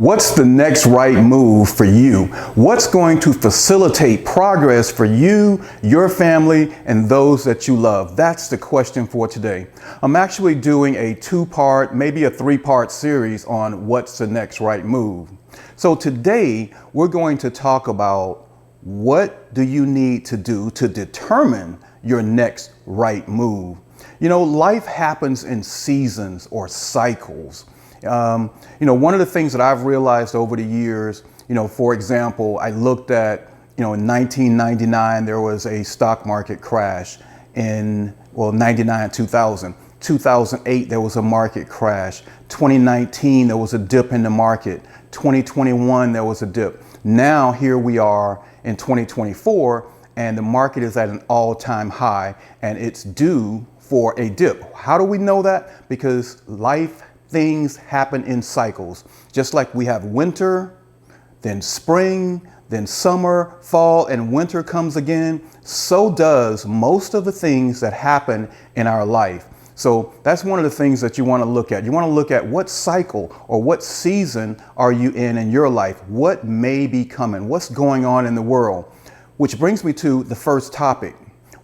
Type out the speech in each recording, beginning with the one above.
What's the next right move for you? What's going to facilitate progress for you, your family, and those that you love? That's the question for today. I'm actually doing a two-part, maybe a three-part series on what's the next right move. So today, we're going to talk about what do you need to do to determine your next right move. You know, life happens in seasons or cycles. One of the things that I've realized over the years, for example, I looked at, in 1999, there was a stock market crash in, 99, 2000. 2008, there was a market crash. 2019, there was a dip in the market. 2021, there was a dip. Now, here we are in 2024, and the market is at an all-time high, and it's due for a dip. How do we know that? Because things happen in cycles. Just like we have winter, then spring, then summer, fall, and winter comes again, so does most of the things that happen in our life. So that's one of the things that you want to look at. You want to look at what cycle or what season are you in your life? What may be coming? What's going on in the world? Which brings me to the first topic.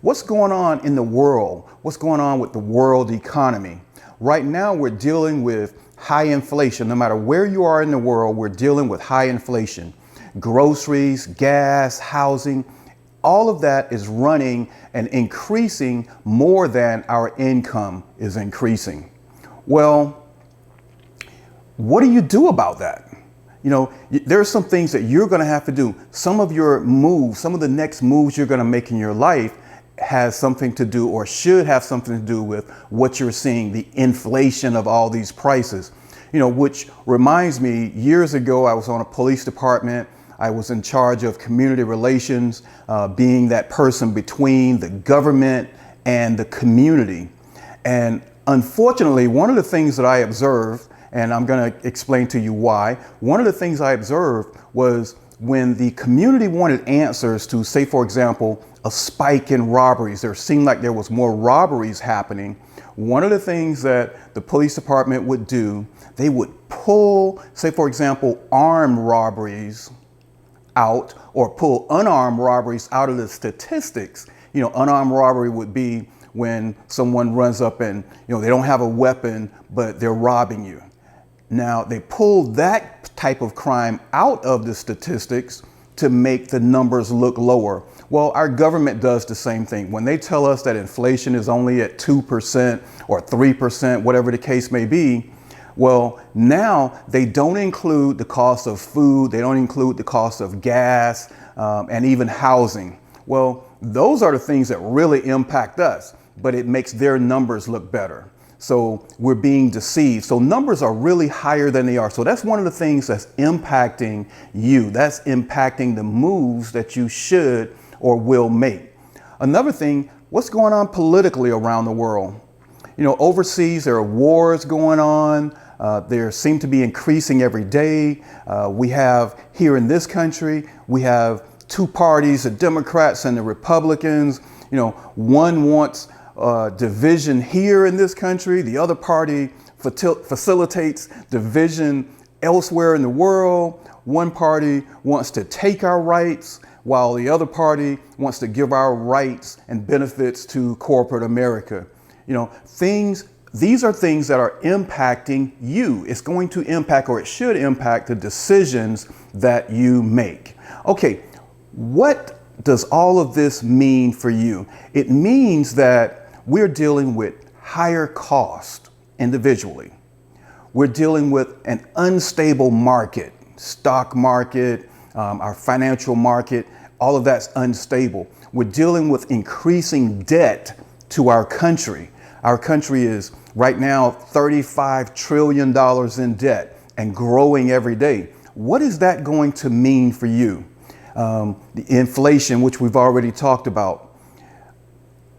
What's going on in the world? What's going on with the world economy? Right now, we're dealing with high inflation. No matter where you are in the world, we're dealing with high inflation. Groceries, gas, housing, all of that is running and increasing more than our income is increasing. Well, what do you do about that? There are some things that you're going to have to do. Some of your moves, some of the next moves you're going to make in your life has something to do or should have something to do with what you're seeing, the inflation of all these prices, which reminds me, years ago, I was on a police department. I was in charge of community relations, being that person between the government and the community. And unfortunately, one of the things that I observed, and I'm going to explain to you why, one of the things I observed was when the community wanted answers to, say, for example, a spike in robberies, there seemed like there was more robberies happening. One of the things that the police department would do, they would pull, say, for example, armed robberies out or pull unarmed robberies out of the statistics. Unarmed robbery would be when someone runs up and, they don't have a weapon, but they're robbing you. Now, they pulled that type of crime out of the statistics to make the numbers look lower. Well, our government does the same thing. When they tell us that inflation is only at 2% or 3%, whatever the case may be, well, now they don't include the cost of food, they don't include the cost of gas, and even housing. Well, those are the things that really impact us, but it makes their numbers look better. So we're being deceived. So numbers are really higher than they are. So that's one of the things that's impacting you. That's impacting the moves that you should or will make. Another thing, what's going on politically around the world? Overseas, there are wars going on. There seem to be increasing every day. We have here in this country, we have two parties, the Democrats and the Republicans. One wants division here in this country. The other party facilitates division elsewhere in the world. One party wants to take our rights, while the other party wants to give our rights and benefits to corporate America. These are things that are impacting you. It's going to impact, or it should impact, the decisions that you make. Okay, what does all of this mean for you? It means that we're dealing with higher cost individually. We're dealing with an unstable market, stock market, our financial market, all of that's unstable. We're dealing with increasing debt to our country. Our country is right now $35 trillion in debt and growing every day. What is that going to mean for you? The inflation, which we've already talked about.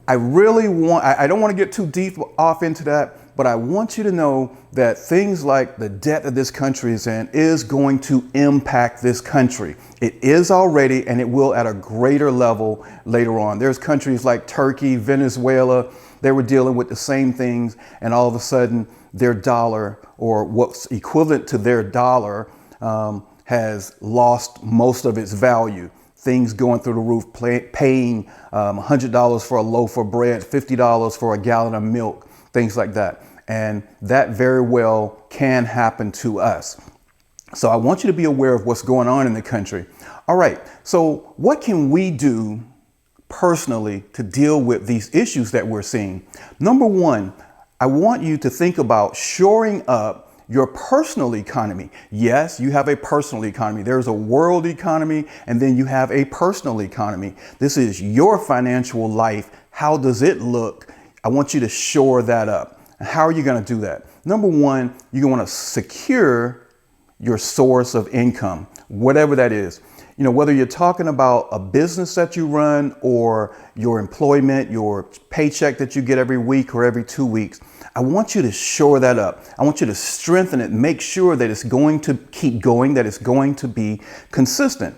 I don't want to get too deep off into that, but I want you to know that things like the debt that this country is in is going to impact this country. It is already, and it will at a greater level later on. There's countries like Turkey, Venezuela, they were dealing with the same things, and all of a sudden their dollar, or what's equivalent to their dollar, has lost most of its value. Things going through the roof, paying $100 for a loaf of bread, $50 for a gallon of milk, things like that. And that very well can happen to us. So I want you to be aware of what's going on in the country. All right, so what can we do personally to deal with these issues that we're seeing? Number one, I want you to think about shoring up your personal economy. Yes, you have a personal economy. There's a world economy, and then you have a personal economy. This is your financial life. How does it look? I want you to shore that up. How are you going to do that? Number one, you want to secure your source of income, whatever that is. You know, whether you're talking about a business that you run or your employment, your paycheck that you get every week or every 2 weeks, I want you to shore that up. I want you to strengthen it, make sure that it's going to keep going, that it's going to be consistent.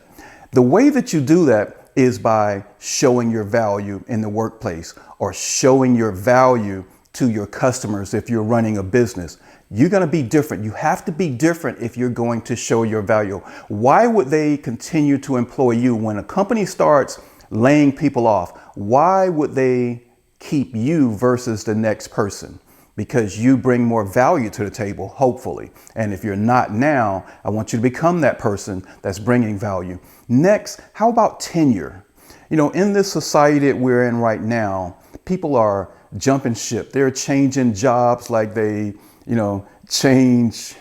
The way that you do that is by showing your value in the workplace or showing your value to your customers if you're running a business. You're going to be different. You have to be different if you're going to show your value. Why would they continue to employ you when a company starts laying people off? Why would they keep you versus the next person? Because you bring more value to the table, hopefully. And if you're not now, I want you to become that person that's bringing value. Next, how about tenure? You know, in this society that we're in right now, people are jumping ship. They're changing jobs like they change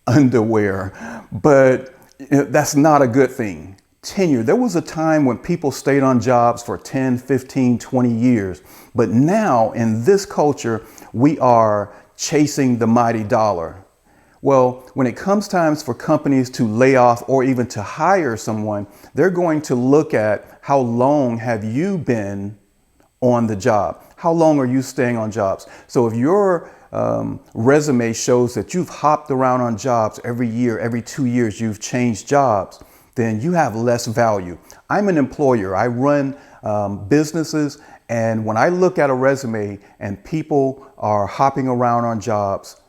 underwear, but that's not a good thing. Tenure. There was a time when people stayed on jobs for 10, 15, 20 years, but now in this culture, we are chasing the mighty dollar. Well, when it comes times for companies to lay off or even to hire someone, they're going to look at how long have you been on the job? How long are you staying on jobs? So if your resume shows that you've hopped around on jobs every year, every 2 years, you've changed jobs, then you have less value. I'm an employer. I run businesses. And when I look at a resume and people are hopping around on jobs,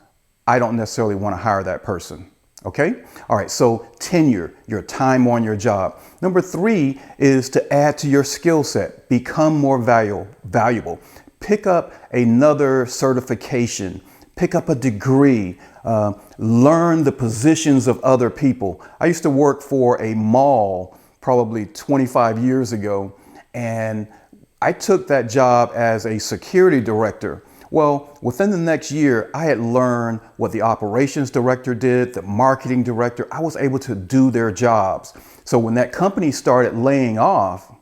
I don't necessarily want to hire that person. Okay. All right. So tenure, your time on your job. Number 3 is to add to your skill set, become more valuable. Pick up another certification, pick up a degree, learn the positions of other people. I used to work for a mall probably 25 years ago, and I took that job as a security director. Well, within the next year, I had learned what the operations director did, the marketing director. I was able to do their jobs. So when that company started laying off,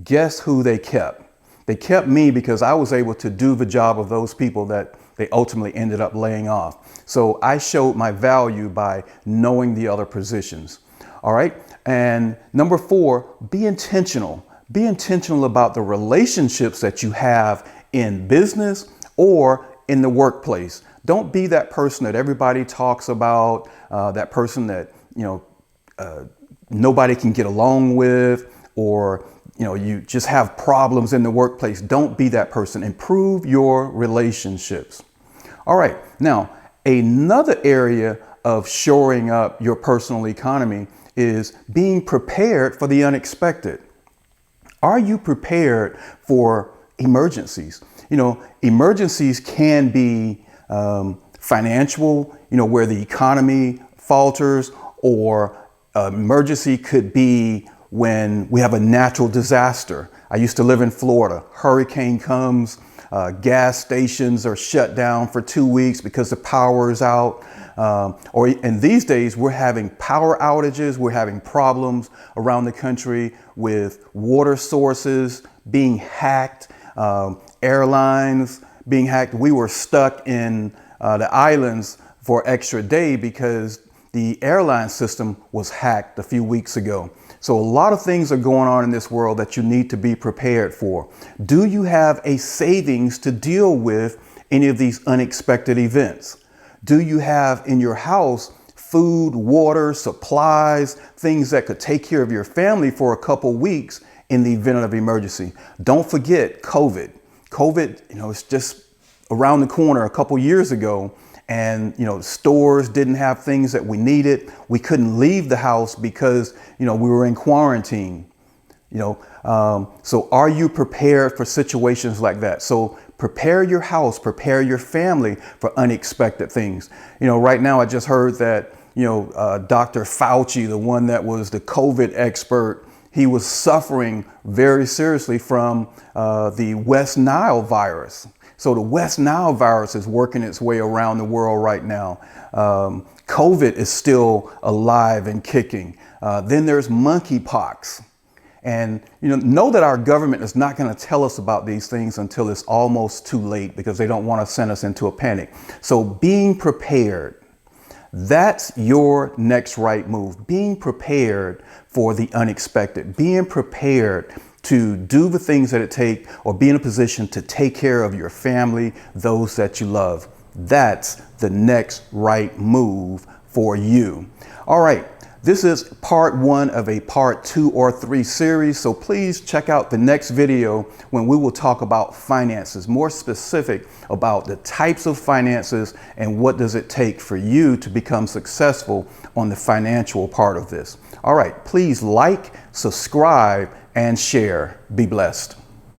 guess who they kept? They kept me because I was able to do the job of those people that they ultimately ended up laying off. So I showed my value by knowing the other positions. All right. And number 4, be intentional. Be intentional about the relationships that you have in business or in the workplace. Don't be that person that everybody talks about, that person that, nobody can get along with, or, you just have problems in the workplace. Don't be that person. Improve your relationships. All right. Now, another area of shoring up your personal economy is being prepared for the unexpected. Are you prepared for emergencies? Emergencies can be financial, where the economy falters, or emergency could be when we have a natural disaster. I used to live in Florida. Hurricane comes, gas stations are shut down for 2 weeks because the power is out. And these days we're having power outages. We're having problems around the country with water sources being hacked, airlines being hacked. We were stuck in the islands for an extra day because the airline system was hacked a few weeks ago. So a lot of things are going on in this world that you need to be prepared for. Do you have a savings to deal with any of these unexpected events? Do you have in your house food, water, supplies, things that could take care of your family for a couple weeks in the event of emergency? Don't forget COVID. COVID, it's just around the corner a couple years ago, and stores didn't have things that we needed. We couldn't leave the house because we were in quarantine. So are you prepared for situations like that? So prepare your house, prepare your family for unexpected things. Right now I just heard that Dr. Fauci, the one that was the COVID expert, he was suffering very seriously from the West Nile virus. So the West Nile virus is working its way around the world right now. COVID is still alive and kicking. Then there's monkeypox. And know that our government is not going to tell us about these things until it's almost too late, because they don't want to send us into a panic. So being prepared, that's your next right move. Being prepared for the unexpected, being prepared to do the things that it takes, or be in a position to take care of your family, those that you love. That's the next right move for you. All right. This is part 1 of a part 2 or 3 series. So please check out the next video when we will talk about finances, more specific about the types of finances and what does it take for you to become successful on the financial part of this. All right, please like, subscribe, and share. Be blessed.